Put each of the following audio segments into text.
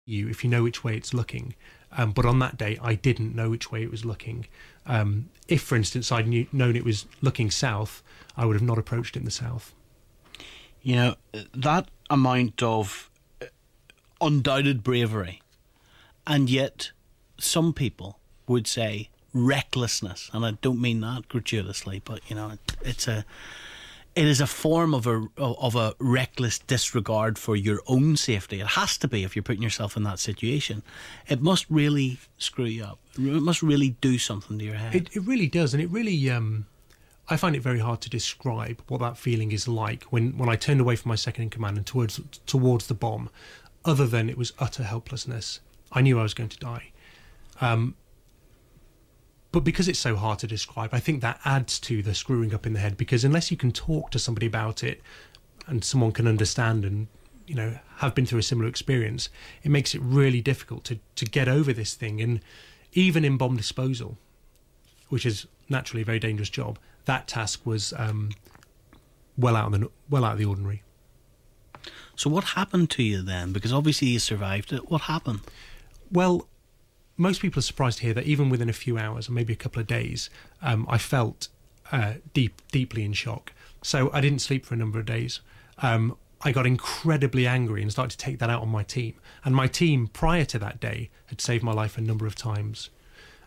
you if you know which way it's looking. But on that day, I didn't know which way it was looking. If, for instance, I'd known it was looking south, I would have not approached it in the south. You know, that amount of undoubted bravery, and yet some people would say recklessness, and I don't mean that gratuitously, but you know, it is a form of a reckless disregard for your own safety. It has to be if you're putting yourself in that situation. It must really screw you up. It must really do something to your head. It really does, and it really. I find it very hard to describe what that feeling is like when I turned away from my second in command and towards the bomb. Other than it was utter helplessness. I knew I was going to die. But because it's so hard to describe, I think that adds to the screwing up in the head, because unless you can talk to somebody about it and someone can understand and, you know, have been through a similar experience, it makes it really difficult to get over this thing. And even in bomb disposal, which is naturally a very dangerous job, that task was well out of the ordinary. So what happened to you then? Because obviously you survived it. What happened? Well, most people are surprised to hear that even within a few hours or maybe a couple of days, I felt deeply in shock. So I didn't sleep for a number of days. I got incredibly angry and started to take that out on my team. And my team, prior to that day, had saved my life a number of times.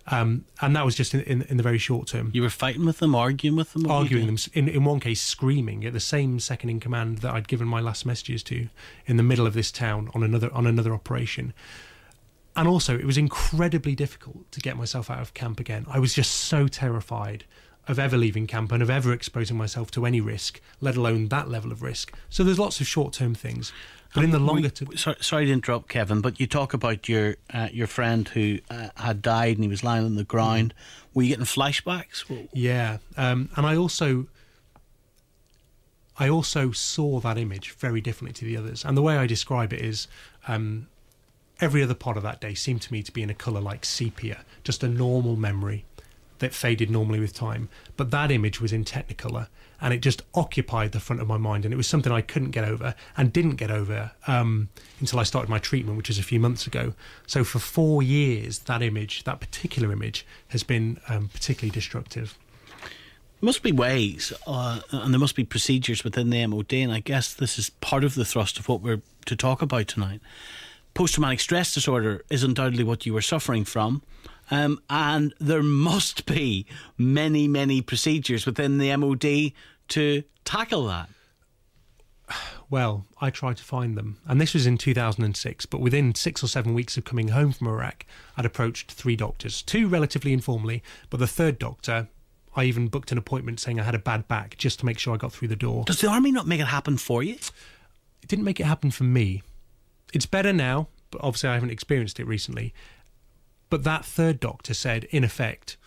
And that was just in the very short term. You were fighting with them, arguing with them? Arguing them, in one case screaming at the same second in command that I'd given my last messages to in the middle of this town on another operation. And also, it was incredibly difficult to get myself out of camp again. I was just so terrified of ever leaving camp and of ever exposing myself to any risk, let alone that level of risk. So there's lots of short-term things. But in the longer term... Sorry to interrupt, Kevin, but you talk about your friend who had died and he was lying on the ground. Were you getting flashbacks? Yeah. And I also saw that image very differently to the others. And the way I describe it is... every other part of that day seemed to me to be in a colour like sepia, just a normal memory that faded normally with time. But that image was in Technicolor, and it just occupied the front of my mind, and it was something I couldn't get over and didn't get over until I started my treatment, which was a few months ago. So for 4 years, that particular image, has been particularly destructive. There must be ways, and there must be procedures within the MOD, and I guess this is part of the thrust of what we're to talk about tonight. Post-traumatic stress disorder is undoubtedly what you were suffering from, and there must be many, many procedures within the MOD to tackle that. Well, I tried to find them, and this was in 2006, but within 6 or 7 weeks of coming home from Iraq, I'd approached 3 doctors, 2 relatively informally, but the 3rd doctor, I even booked an appointment saying I had a bad back just to make sure I got through the door. Does the army not make it happen for you? It didn't make it happen for me. It's better now, but obviously I haven't experienced it recently. But that 3rd doctor said, in effect,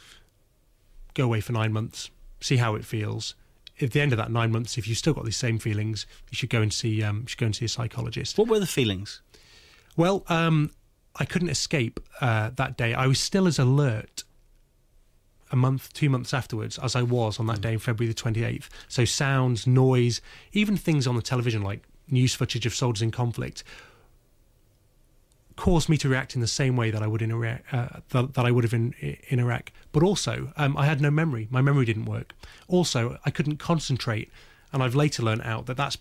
go away for 9 months, see how it feels. At the end of that 9 months, if you've still got these same feelings, you should go and see a psychologist. What were the feelings? Well, I couldn't escape that day. I was still as alert a month, 2 months afterwards as I was on that day, February the 28th. So sounds, noise, even things on the television like news footage of soldiers in conflict caused me to react in the same way that I would in Iraq, that I would have in Iraq. But also, I had no memory. My memory didn't work. Also, I couldn't concentrate, and I've later learned out that that's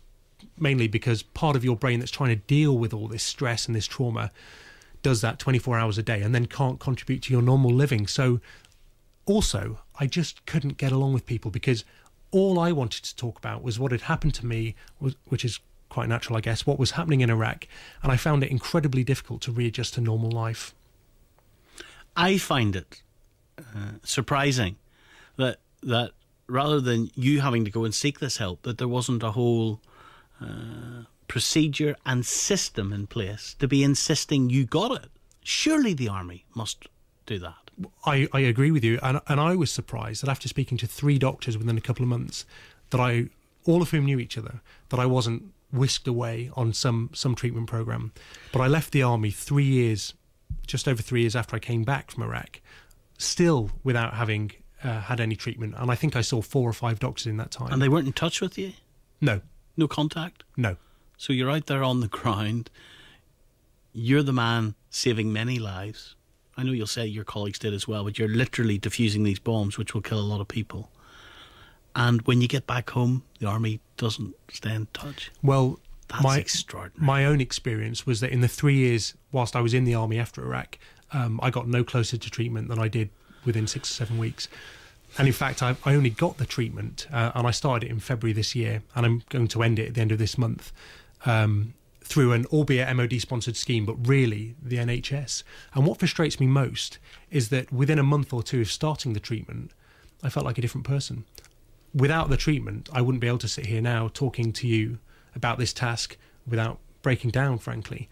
mainly because part of your brain that's trying to deal with all this stress and this trauma does that 24 hours a day and then can't contribute to your normal living. So also, I just couldn't get along with people because all I wanted to talk about was what had happened to me, which is quite natural, I guess, what was happening in Iraq, and I found it incredibly difficult to readjust to normal life. I find it surprising that rather than you having to go and seek this help, that there wasn't a whole procedure and system in place to be insisting you got it. Surely the army must do that. I agree with you, and I was surprised that after speaking to 3 doctors within a couple of months, that all of whom knew each other, that I wasn't whisked away on some treatment program. But I left the army 3 years, just over 3 years after I came back from Iraq, still without having had any treatment. And I think I saw 4 or 5 doctors in that time. And they weren't in touch with you? No. No contact? No. So you're out there on the ground. you're the man saving many lives. I know you'll say your colleagues did as well, but you're literally defusing these bombs, which will kill a lot of people. And when you get back home, the army doesn't stay in touch. Well, That's extraordinary. My own experience was that in the 3 years whilst I was in the army after Iraq, I got no closer to treatment than I did within 6 or 7 weeks. And in fact, I only got the treatment, and I started it in February this year, and I'm going to end it at the end of this month, through an albeit MOD-sponsored scheme, but really the NHS. And what frustrates me most is that within a month or two of starting the treatment, I felt like a different person. Without the treatment, I wouldn't be able to sit here now talking to you about this task without breaking down, frankly.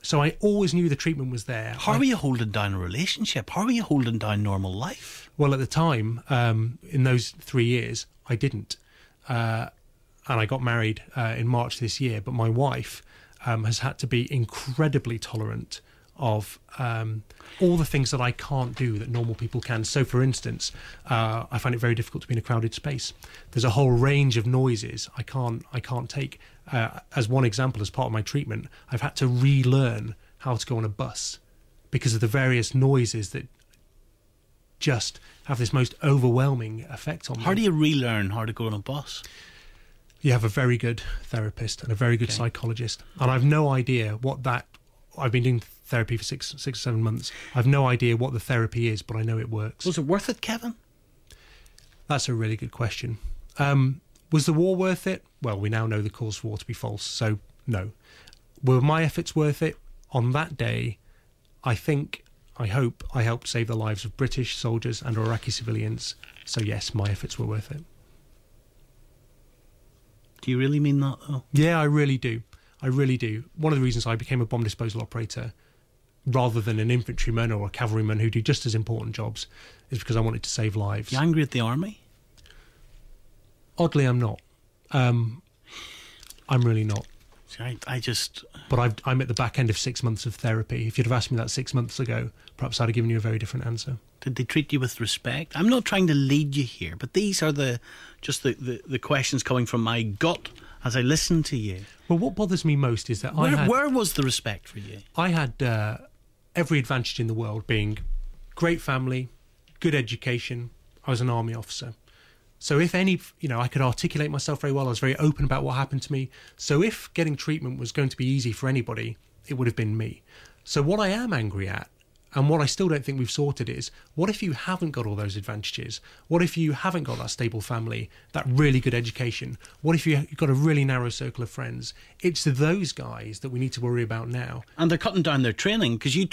So I always knew the treatment was there. How are you holding down a relationship? How are you holding down normal life? Well, at the time, in those 3 years, I didn't. And I got married in March this year, but my wife has had to be incredibly tolerant of all the things that I can't do that normal people can. So, for instance, I find it very difficult to be in a crowded space. There's a whole range of noises I can't take. As one example, as part of my treatment, I've had to relearn how to go on a bus because of the various noises that just have this most overwhelming effect on me. How do you relearn how to go on a bus? You have a very good therapist and a very good psychologist, and I've no idea what that. I've been doing therapy for six or 7 months. I've no idea what the therapy is, but I know it works. Was it worth it, Kevin? That's a really good question. Was the war worth it? Well, we now know the calls for war to be false, so no. Were my efforts worth it? On that day, I hope I helped save the lives of British soldiers and Iraqi civilians. So yes, my efforts were worth it. Do you really mean that, though? Yeah, I really do. I really do. One of the reasons I became a bomb disposal operator rather than an infantryman or a cavalryman who do just as important jobs is because I wanted to save lives. You angry at the army? Oddly, I'm not. I'm really not. See, I just... But I'm at the back end of 6 months of therapy. If you'd have asked me that 6 months ago, perhaps I'd have given you a very different answer. Did they treat you with respect? I'm not trying to lead you here, but these are the questions coming from my gut as I listen to you. Well, what bothers me most is that where was the respect for you? I had every advantage in the world, being great family, good education. I was an army officer. So if I could articulate myself very well. I was very open about what happened to me. So if getting treatment was going to be easy for anybody, it would have been me. So what I am angry at, and what I still don't think we've sorted, is what if you haven't got all those advantages? What if you haven't got that stable family, that really good education? What if you've got a really narrow circle of friends? It's those guys that we need to worry about now. And they're cutting down their training, because you